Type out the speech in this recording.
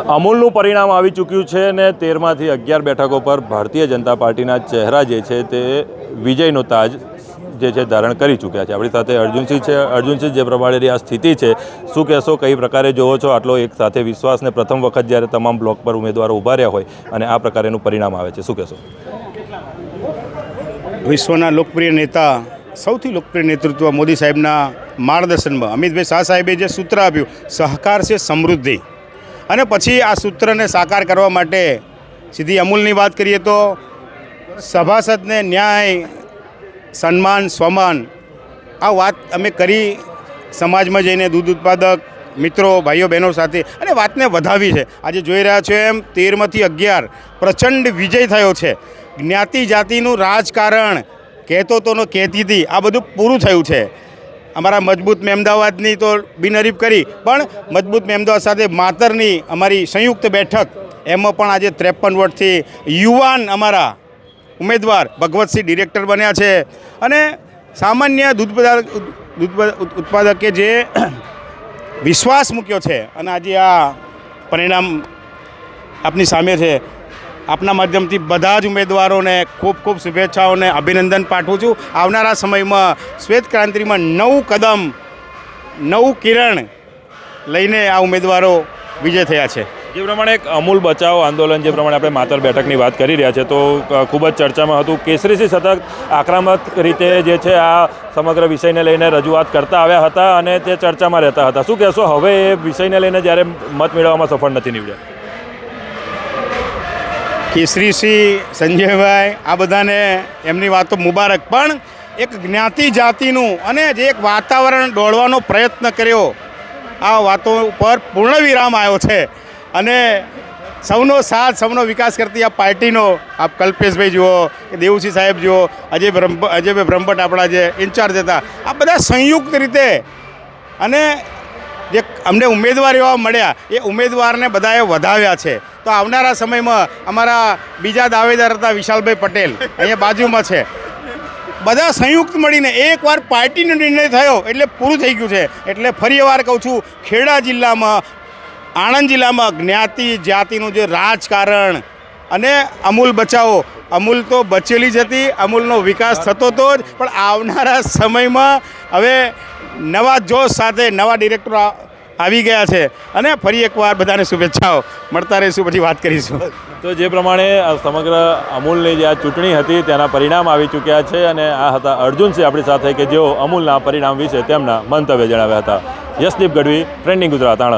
અમૂલનું પરિણામ આવી ચૂક્યું છે અને 13માંથી 11 બેઠકો પર ભારતીય જનતા પાર્ટીના ચહેરા જે છે તે વિજયનો તાજ જે છે ધારણ કરી ચૂક્યા છે. આપણી સાથે અર્જુનસિંહ છે. અર્જુનસિંહ, જે પ્રમાણેની આ સ્થિતિ છે, શું કહેશો? કઈ પ્રકારે જોવો છો આટલો એક સાથે વિશ્વાસને પ્રથમ વખત જ્યારે તમામ બ્લોક પર ઉમેદવારો ઊભા રહ્યા હોય અને આ પ્રકારેનું પરિણામ આવે છે, શું કહેશો? વિશ્વના લોકપ્રિય નેતા, સૌથી લોકપ્રિય નેતૃત્વ મોદી સાહેબના માર્ગદર્શનમાં અમિતભાઈ શાહ સાહેબે જે સૂત્ર આપ્યું, સહકાર છે સમૃદ્ધિ, અને પછી આ સૂત્રને સાકાર કરવા માટે સીધી અમૂલની વાત કરીએ તો સભાસદને ન્યાય, સન્માન, સ્વમાન, આ વાત અમે કરી સમાજમાં જઈને દૂધ ઉત્પાદક મિત્રો, ભાઈઓ બહેનો સાથે, અને વાતને વધાવી છે. આજે જોઈ રહ્યા છો એમ 13માંથી 11 પ્રચંડ વિજય થયો છે. જ્ઞાતિ જાતિનું રાજકારણ, કહેતો તોનો કહેતી હતી, આ બધું પૂરું થયું છે. અમારા મજબૂત મહેમદાવાદની તો બિનહરીફ કરી, પણ મજબૂત મહેમદાવાદ સાથે માતરની અમારી સંયુક્ત બેઠક, એમાં પણ આજે 53 વોટથી યુવાન અમારા ઉમેદવાર ભગવતસિંહ ડિરેક્ટર બન્યા છે. અને સામાન્ય દૂધ ઉત્પાદકે જે વિશ્વાસ મૂક્યો છે, અને આજે આ પરિણામ આપની સામે છે. આપના માધ્યમથી બધા જ ઉમેદવારોને ખૂબ ખૂબ શુભેચ્છાઓને અભિનંદન પાઠવું છું. આવનારા સમયમાં શ્વેત ક્રાંતિમાં નવું કદમ, નવું કિરણ લઈને આ ઉમેદવારો વિજય થયા છે. જે પ્રમાણે એક અમૂલ બચાવ આંદોલન, જે પ્રમાણે આપણે માતર બેઠકની વાત કરી રહ્યા છે, તો ખૂબ જ ચર્ચામાં હતું. કેસરીસિંહ સતત આક્રમક રીતે જે છે આ સમગ્ર વિષયને લઈને રજૂઆત કરતા આવ્યા હતા અને તે ચર્ચામાં રહેતા હતા. શું કહેશો હવે એ વિષયને લઈને જ્યારે મત મેળવવામાં સફળ નથી નીવડ્યા? કેસરીસિંહ, સંજયભાઈ, આ બધાને એમની વાતો મુબારક, પણ એક જ્ઞાતિ જાતિનું અને જે એક વાતાવરણ દોડવાનો પ્રયત્ન કર્યો, આ વાતો પર પૂર્ણ વિરામ આવ્યો છે. અને સૌનો સાથ, સૌનો વિકાસ કરતી આ પાર્ટીનો આપ કલ્પેશભાઈ જુઓ કે દેવુસિંહ સાહેબ જુઓ, અજયભાઈ બ્રહ્મભટ્ટ આપણા જે ઇન્ચાર્જ હતા, આ બધા સંયુક્ત રીતે, અને જે અમને ઉમેદવાર એવા મળ્યા, એ ઉમેદવારને બધાએ વધાવ્યા છે. તો આવનારા સમયમાં અમારા બીજા દાવેદાર હતા વિશાલભાઈ પટેલ, અહીંયા બાજુમાં છે, બધા સંયુક્ત મળીને એકવાર પાર્ટીનો નિર્ણય થયો એટલે પૂરું થઈ ગયું છે. એટલે ફરી વાર કહું છું, ખેડા જિલ્લામાં, આણંદ જિલ્લામાં જ્ઞાતિ જાતિનું જે રાજકારણ, અને અમૂલ બચાવો, અમૂલ તો બચેલી જ હતી, અમૂલનો વિકાસ થતો હતો જ, પણ આવનારા સમયમાં હવે નવા જોશ સાથે નવા ડિરેક્ટરો આવી ગયા છે. અને ફરી એકવાર બધાને શુભેચ્છાઓ, મળતા રહીશું, પછી વાત કરીશું. તો જે પ્રમાણે સમગ્ર અમૂલની જે આ ચૂંટણી હતી તેના પરિણામ આવી ચૂક્યા છે, અને આ હતા અર્જુનસિંહ આપણી સાથે, કે જેઓ અમૂલના પરિણામ વિશે તેમના મંતવ્ય જણાવ્યા હતા. યશદીપ ગઢવી, ટ્રેન્ડિંગ ગુજરાત, આણંદ.